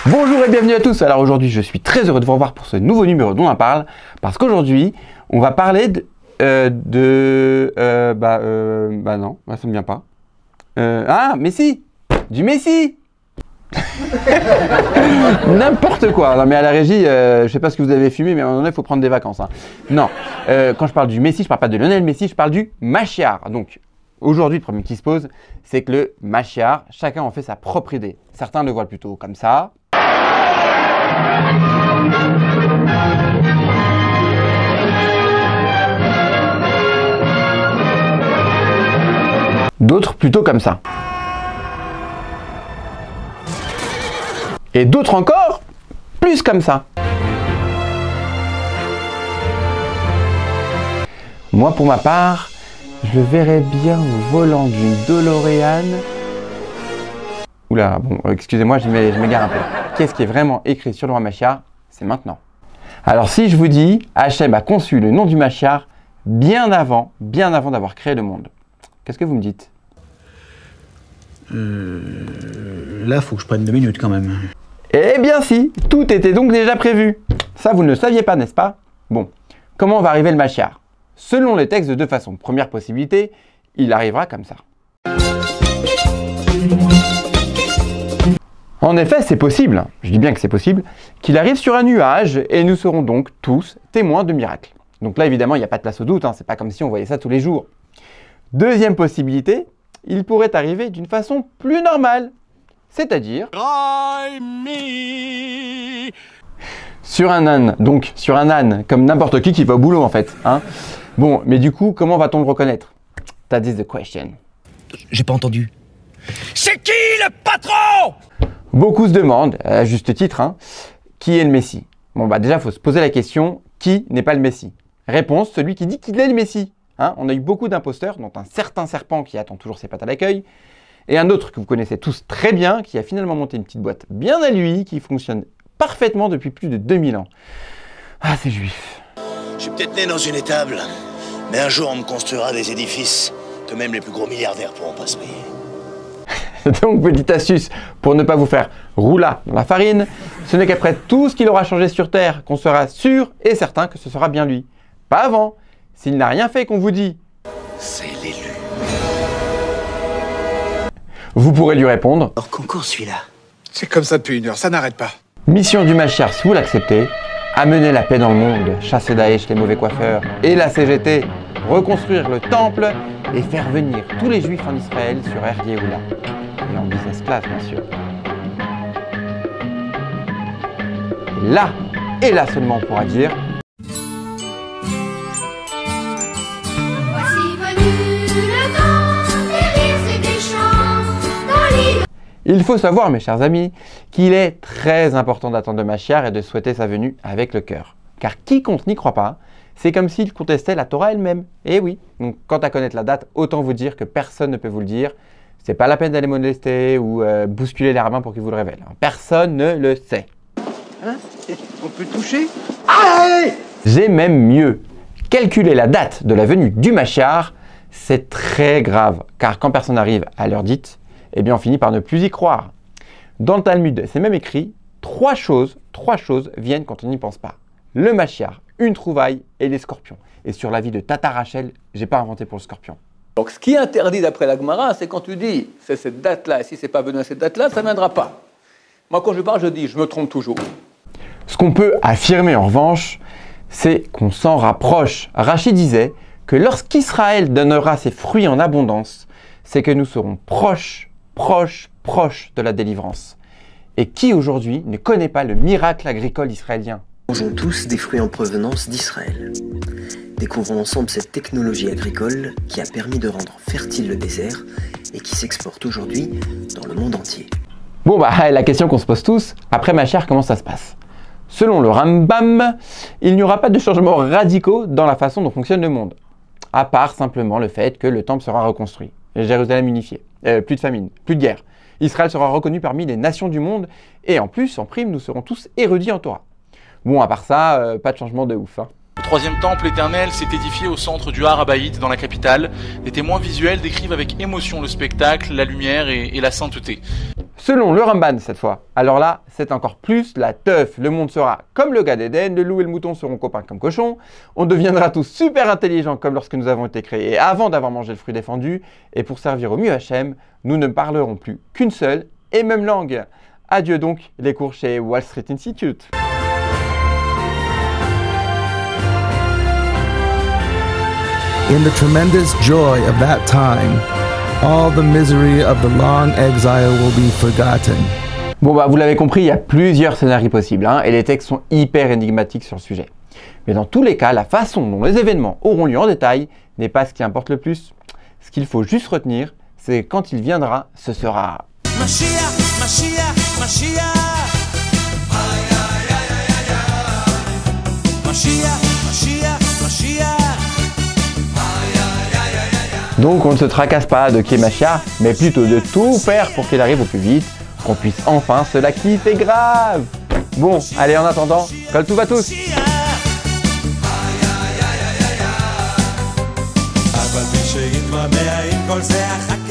Bonjour et bienvenue à tous. Alors aujourd'hui je suis très heureux de vous revoir pour ce nouveau numéro dont on parle, parce qu'aujourd'hui on va parler non, ça ne vient pas. Messi, du Messi. N'importe quoi. Non mais à la régie, je sais pas ce que vous avez fumé, mais à un moment donné il faut prendre des vacances. Hein. Non, quand je parle du Messi, je parle pas de Lionel Messi, je parle du Machiar. Donc aujourd'hui le problème qui se pose, c'est que le Machiar, chacun en fait sa propre idée. Certains le voient plutôt comme ça. D'autres plutôt comme ça. Et d'autres encore plus comme ça. Moi pour ma part, je le verrais bien au volant d'une DeLorean. Oula, bon, excusez-moi, je m'égare un peu. Qu'est-ce qui est vraiment écrit sur le roi Machiar? C'est maintenant. Alors si je vous dis, Hachem a conçu le nom du Machiar bien avant d'avoir créé le monde. Qu'est-ce que vous me dites? Là, faut que je prenne 2 minutes quand même. Eh bien si, tout était donc déjà prévu. Ça, vous ne le saviez pas, n'est-ce pas? Bon, comment va arriver le Machiar? Selon les textes, de deux façons. Première possibilité, il arrivera comme ça. En effet, c'est possible, je dis bien que c'est possible, qu'il arrive sur un nuage et nous serons donc tous témoins de miracles. Donc là, évidemment, il n'y a pas de place au doute, hein, c'est pas comme si on voyait ça tous les jours. Deuxième possibilité, il pourrait arriver d'une façon plus normale, c'est-à-dire sur un âne, donc sur un âne, comme n'importe qui va au boulot en fait. Hein. Bon, mais du coup, comment va-t-on le reconnaître? That is the question. J'ai pas entendu. C'est qui le patron? Beaucoup se demandent, à juste titre, hein, qui est le Messie? Bon bah déjà, il faut se poser la question, qui n'est pas le Messie? Réponse, celui qui dit qu'il est le Messie. Hein, on a eu beaucoup d'imposteurs, dont un certain serpent qui attend toujours ses pattes à l'accueil, et un autre que vous connaissez tous très bien, qui a finalement monté une petite boîte bien à lui, qui fonctionne parfaitement depuis plus de 2000 ans. Ah, c'est juif. Je suis peut-être né dans une étable, mais un jour on me construira des édifices que même les plus gros milliardaires pourront pas se payer. Donc, petite astuce pour ne pas vous faire rouler dans la farine, ce n'est qu'après tout ce qu'il aura changé sur Terre qu'on sera sûr et certain que ce sera bien lui. Pas avant. S'il n'a rien fait qu'on vous dit « C'est l'élu ». Vous pourrez lui répondre « Hors concours celui-là. C'est comme ça depuis 1 heure, ça n'arrête pas. Mission du Machiar si vous l'acceptez, amener la paix dans le monde, chasser Daesh les mauvais coiffeurs et la CGT, reconstruire le temple et faire venir tous les juifs en Israël sur Air Yehoula. Et en business class bien sûr. Et là seulement on pourra dire il faut savoir, mes chers amis, qu'il est très important d'attendre le Machiar et de souhaiter sa venue avec le cœur. Car quiconque n'y croit pas, c'est comme s'il contestait la Torah elle-même. Et oui, donc quant à connaître la date, autant vous dire que personne ne peut vous le dire. C'est pas la peine d'aller molester ou bousculer les rabbins pour qu'ils vous le révèlent. Personne ne le sait. Hein? On peut toucher? J'ai même mieux. Calculer la date de la venue du Machiar, c'est très grave. Car quand personne n'arrive à l'heure dite, eh bien on finit par ne plus y croire. Dans le Talmud, c'est même écrit, trois choses viennent quand on n'y pense pas. Le Machiar, une trouvaille et les scorpions. Et sur la vie de Tata Rachel, j'ai pas inventé pour le scorpion. Donc ce qui est interdit d'après la Gemara, c'est quand tu dis c'est cette date-là, et si c'est pas venu à cette date-là, ça ne viendra pas. Moi quand je parle, je dis je me trompe toujours. Ce qu'on peut affirmer en revanche, c'est qu'on s'en rapproche. Rachid disait que lorsqu'Israël donnera ses fruits en abondance, c'est que nous serons proches de la délivrance. Et qui aujourd'hui ne connaît pas le miracle agricole israélien? Mangeons tous des fruits en provenance d'Israël. Découvrons ensemble cette technologie agricole qui a permis de rendre fertile le désert et qui s'exporte aujourd'hui dans le monde entier. Bon bah la question qu'on se pose tous, après Machiar, comment ça se passe? Selon le Rambam, il n'y aura pas de changements radicaux dans la façon dont fonctionne le monde. À part simplement le fait que le temple sera reconstruit. Jérusalem unifiée, plus de famine, plus de guerre. Israël sera reconnu parmi les nations du monde et en plus, en prime, nous serons tous érudits en Torah. Bon, à part ça, pas de changement de ouf. Hein. Le troisième temple éternel s'est édifié au centre du Har Habayit, dans la capitale. Les témoins visuels décrivent avec émotion le spectacle, la lumière et la sainteté. Selon le Ramban cette fois, alors là, c'est encore plus la teuf. Le monde sera comme le gars d'Éden, le loup et le mouton seront copains comme cochons, on deviendra tous super intelligents comme lorsque nous avons été créés avant d'avoir mangé le fruit défendu, et pour servir au mieux Hachem, nous ne parlerons plus qu'une seule et même langue. Adieu donc les cours chez Wall Street Institute. In the tremendous joy of that time, all the misery of the long exile will be forgotten. Bon bah vous l'avez compris, il y a plusieurs scénarios possibles hein, et les textes sont hyper énigmatiques sur le sujet. Mais dans tous les cas, la façon dont les événements auront lieu en détail n'est pas ce qui importe le plus. Ce qu'il faut juste retenir, c'est que quand il viendra, ce sera... Mashiach, Mashiach, Mashiach. Mashiach, Mashiach, Mashiach. Donc on ne se tracasse pas de qui est Mashiach, mais plutôt de tout faire pour qu'il arrive au plus vite, qu'on puisse enfin se la kiffer grave. Bon, allez en attendant, Kol Tov à tous. אבל מי שיתממע עם כל זה אחר